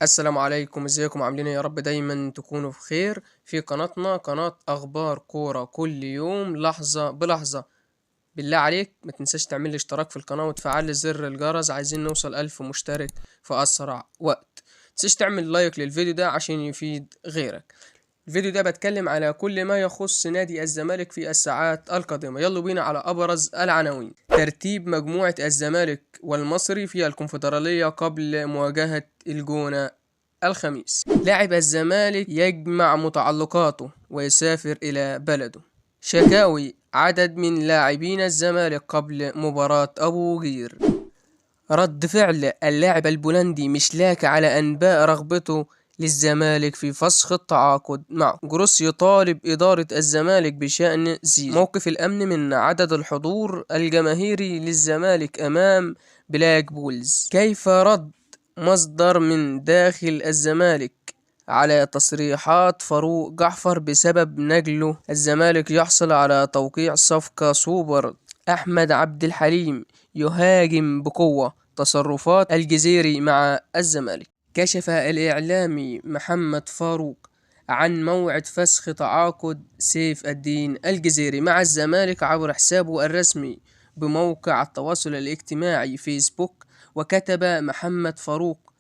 السلام عليكم، ازيكم عاملين إيه؟ يا رب دايما تكونوا بخير في قناتنا، قناة اخبار كورة كل يوم لحظة بلحظة. بالله عليك ما تنساش تعمل لي اشتراك في القناة وتفعل لي زر الجرس، عايزين نوصل 1000 مشترك في اسرع وقت. متنساش تعمل لايك للفيديو ده عشان يفيد غيرك. الفيديو ده بتكلم على كل ما يخص نادي الزمالك في الساعات القادمة. يلا بينا على أبرز العناوين. ترتيب مجموعة الزمالك والمصري في الكونفدرالية قبل مواجهة الجونة الخميس. لاعب الزمالك يجمع متعلقاته ويسافر إلى بلده. شكاوي عدد من لاعبين الزمالك قبل مباراة أبو قير. رد فعل اللاعب البولندي مشلاك على أنباء رغبته للزمالك في فسخ التعاقد معه. جروس يطالب إدارة الزمالك بشأن زيزو. موقف الأمن من عدد الحضور الجماهيري للزمالك أمام بلاك بولز. كيف رد مصدر من داخل الزمالك على تصريحات فاروق جعفر بسبب نجله الزمالك يحصل على توقيع صفقة سوبر. أحمد عبد الحليم يهاجم بقوة تصرفات الجزيري مع الزمالك. كشف الإعلامي محمد فاروق عن موعد فسخ تعاقد سيف الدين الجزيري مع الزمالك عبر حسابه الرسمي بموقع التواصل الاجتماعي فيسبوك. وكتب محمد فاروق: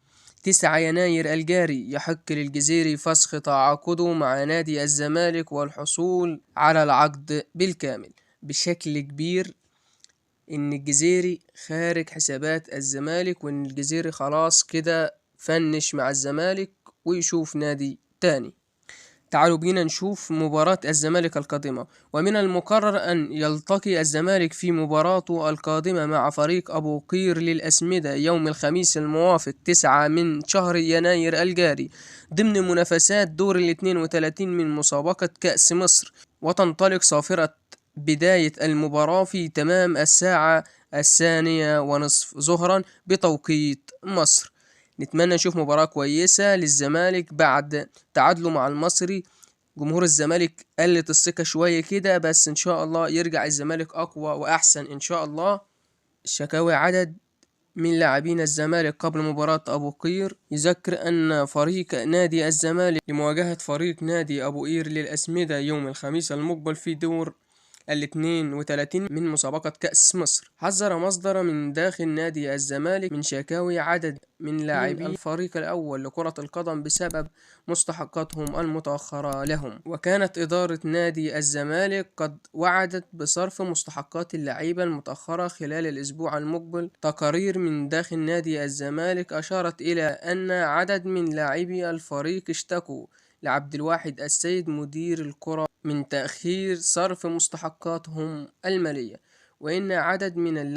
9 يناير الجاري يحق للجزيري فسخ تعاقده مع نادي الزمالك والحصول على العقد بالكامل. بشكل كبير ان الجزيري خارج حسابات الزمالك، وان الجزيري خلاص كده فنش مع الزمالك ويشوف نادي تاني. تعالوا بينا نشوف مباراة الزمالك القادمة. ومن المقرر أن يلتقي الزمالك في مباراته القادمة مع فريق أبو قير للأسمدة يوم الخميس الموافق 9 من شهر يناير الجاري ضمن منافسات دور 32 من مسابقة كأس مصر. وتنطلق صافرة بداية المباراة في تمام الساعة 2:30 ظهرا بتوقيت مصر. نتمنى نشوف مباراة كويسة للزمالك بعد تعادله مع المصري. جمهور الزمالك قلت الثقة شوية كده، بس ان شاء الله يرجع الزمالك اقوى واحسن ان شاء الله. الشكاوي عدد من لاعبين الزمالك قبل مباراة أبو قير. يذكر أن فريق نادي الزمالك لمواجهة فريق نادي أبو قير للأسمدة يوم الخميس المقبل في دور 32 من مسابقة كأس مصر. حذر مصدر من داخل نادي الزمالك من شكاوي عدد من لاعبي الفريق الأول لكرة القدم بسبب مستحقاتهم المتأخرة لهم. وكانت إدارة نادي الزمالك قد وعدت بصرف مستحقات اللعيبة المتأخرة خلال الأسبوع المقبل. تقارير من داخل نادي الزمالك أشارت إلى أن عدد من لاعبي الفريق اشتكوا لعبد الواحد السيد مدير الكرة من تأخير صرف مستحقاتهم المالية. وإن عدد من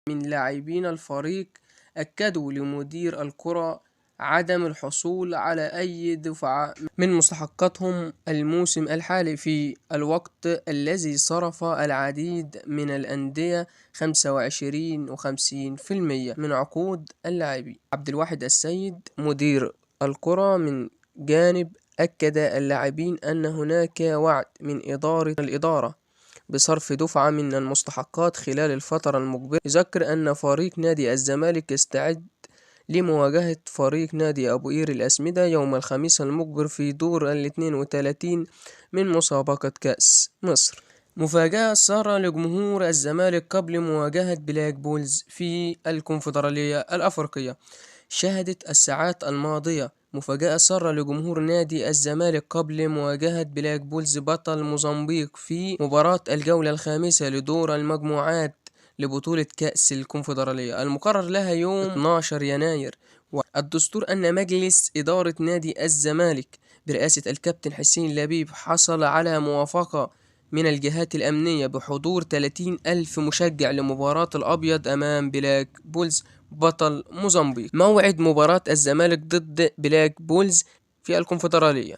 لاعبين الفريق أكدوا لمدير الكرة عدم الحصول على أي دفعة من مستحقاتهم الموسم الحالي، في الوقت الذي صرف العديد من الأندية 25 و50% من عقود اللاعبين. عبد الواحد السيد مدير الكرة من جانب أكد اللاعبين أن هناك وعد من الإدارة بصرف دفعة من المستحقات خلال الفترة المقبلة. يذكر أن فريق نادي الزمالك يستعد لمواجهة فريق نادي أبو قير الأسمدة يوم الخميس المقبل في دور 32 من مسابقة كأس مصر. مفاجأة سارة لجمهور الزمالك قبل مواجهة بلاك بولز في الكونفدرالية الأفريقية. شهدت الساعات الماضية مفاجأة سارة لجمهور نادي الزمالك قبل مواجهة بلاك بولز بطل موزمبيق في مباراة الجولة الخامسة لدور المجموعات لبطولة كأس الكونفدرالية المقرر لها يوم 12 يناير. والدستور أن مجلس إدارة نادي الزمالك برئاسة الكابتن حسين لبيب حصل على موافقة من الجهات الأمنية بحضور 30 ألف مشجع لمباراة الأبيض أمام بلاك بولز بطل موزمبيق. موعد مباراة الزمالك ضد بلاك بولز في الكونفدرالية.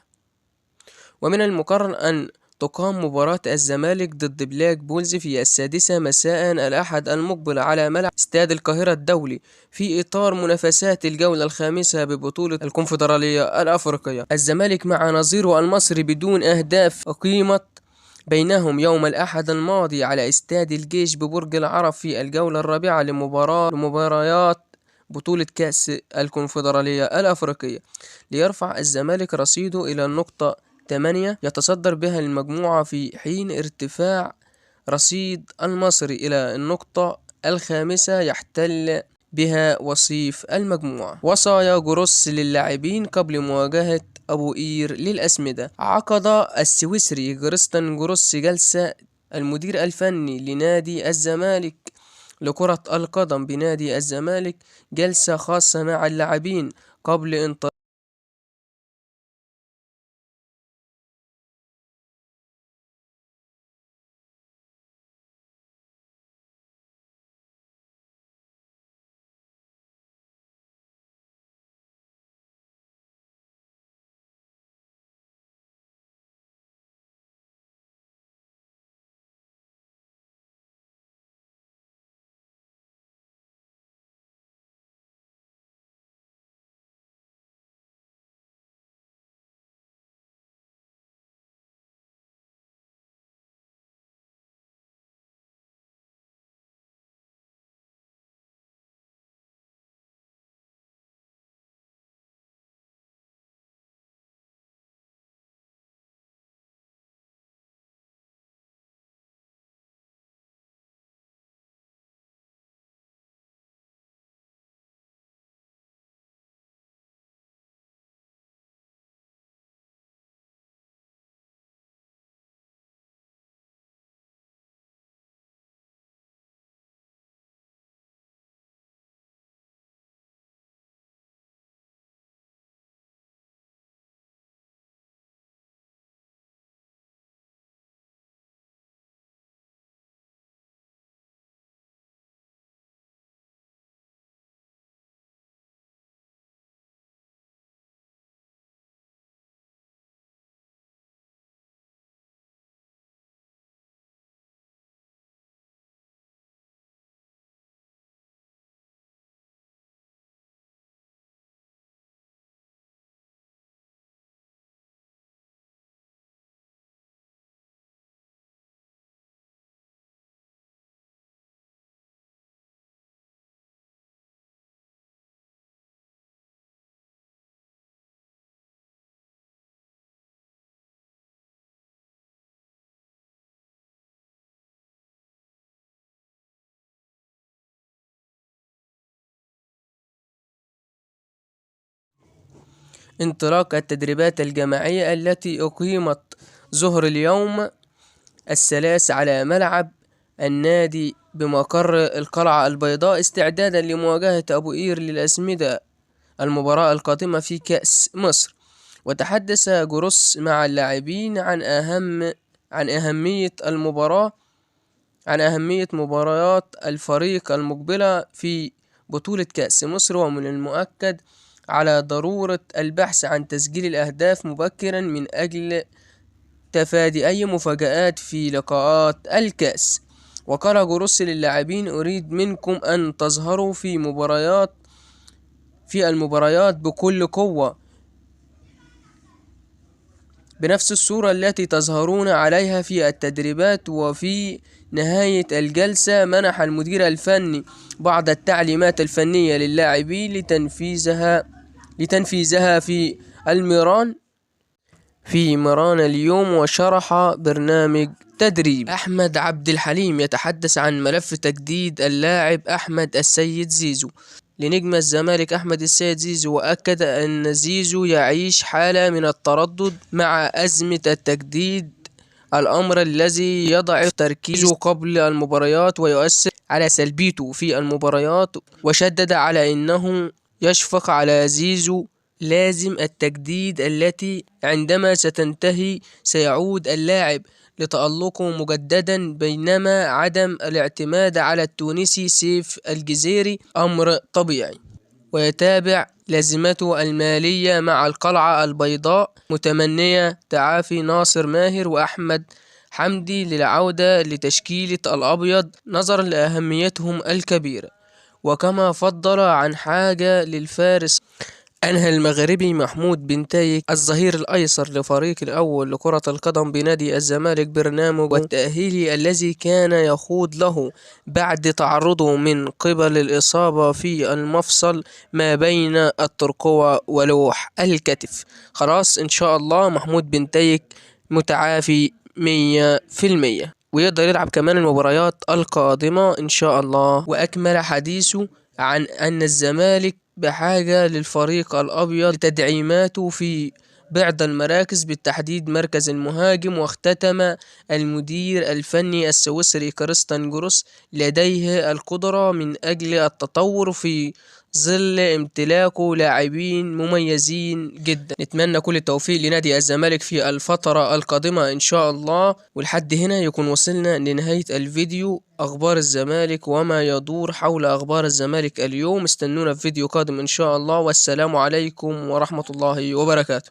ومن المقرر أن تقام مباراة الزمالك ضد بلاك بولز في 6 مساء الأحد المقبل على ملعب استاد القاهرة الدولي في إطار منافسات الجولة الخامسة ببطولة الكونفدرالية الأفريقية. الزمالك مع نظيره المصري بدون أهداف أقيمت بينهم يوم الأحد الماضي على استاد الجيش ببرج العرب في الجولة الرابعة لمباريات بطولة كأس الكونفدرالية الأفريقية، ليرفع الزمالك رصيده إلى النقطة 8 يتصدر بها المجموعة، في حين ارتفاع رصيد المصري إلى النقطة الخامسة يحتل بها وصيف المجموعة. وصايا جروس للاعبين قبل مواجهة أبو قير للأسمدة. عقد السويسري كريستيان جروس جلسة المدير الفني لنادي الزمالك لكرة القدم بنادي الزمالك جلسة خاصة مع اللاعبين قبل انطلاق التدريبات الجماعية التي أقيمت ظهر اليوم الثلاث على ملعب النادي بمقر القلعة البيضاء استعدادا لمواجهة أبو قير للأسمدة المباراة القادمة في كأس مصر. وتحدث جروس مع اللاعبين عن أهمية المباراة عن أهمية مباريات الفريق المقبلة في بطولة كأس مصر، ومن المؤكد على ضرورة البحث عن تسجيل الأهداف مبكرا من أجل تفادي أي مفاجآت في لقاءات الكأس. وقال جروس للاعبين: أريد منكم أن تظهروا في المباريات بكل قوة بنفس الصورة التي تظهرون عليها في التدريبات. وفي نهاية الجلسة منح المدير الفني بعض التعليمات الفنية للاعبين لتنفيذها في مران اليوم. وشرح برنامج تدريب أحمد عبد الحليم يتحدث عن ملف تجديد اللاعب أحمد السيد زيزو لنجم الزمالك أحمد السيد زيزو، وأكد أن زيزو يعيش حالة من التردد مع أزمة التجديد، الأمر الذي يضعف تركيزه قبل المباريات ويؤثر على سلبيته في المباريات. وشدد على أنه يشفق على زيزو لازم التجديد التي عندما ستنتهي سيعود اللاعب لتألقه مجددا، بينما عدم الاعتماد على التونسي سيف الجزيري أمر طبيعي. ويتابع لازمته المالية مع القلعة البيضاء، متمنية تعافي ناصر ماهر وأحمد حمدي للعودة لتشكيلة الأبيض نظرا لأهميتهم الكبيرة. وكما فضل عن حاجة للفارس أنهى المغربي محمود بن تايك الظهير الأيسر لفريق الأول لكرة القدم بنادي الزمالك برنامجه التأهيلي الذي كان يخوض له بعد تعرضه من قبل الإصابة في المفصل ما بين الترقوة ولوح الكتف. خلاص إن شاء الله محمود بن تايك متعافي 100%، ويقدر يلعب كمان المباريات القادمة إن شاء الله. وأكمل حديثه عن أن الزمالك بحاجة للفريق الأبيض لتدعيماته في بعض المراكز بالتحديد مركز المهاجم. واختتم المدير الفني السويسري كريستيان جروس لديه القدرة من أجل التطور في ظل امتلاكه لاعبين مميزين جدا. نتمنى كل التوفيق لنادي الزمالك في الفترة القادمة إن شاء الله. ولحد هنا يكون وصلنا لنهاية الفيديو أخبار الزمالك وما يدور حول أخبار الزمالك اليوم. استنونا في فيديو قادم إن شاء الله، والسلام عليكم ورحمة الله وبركاته.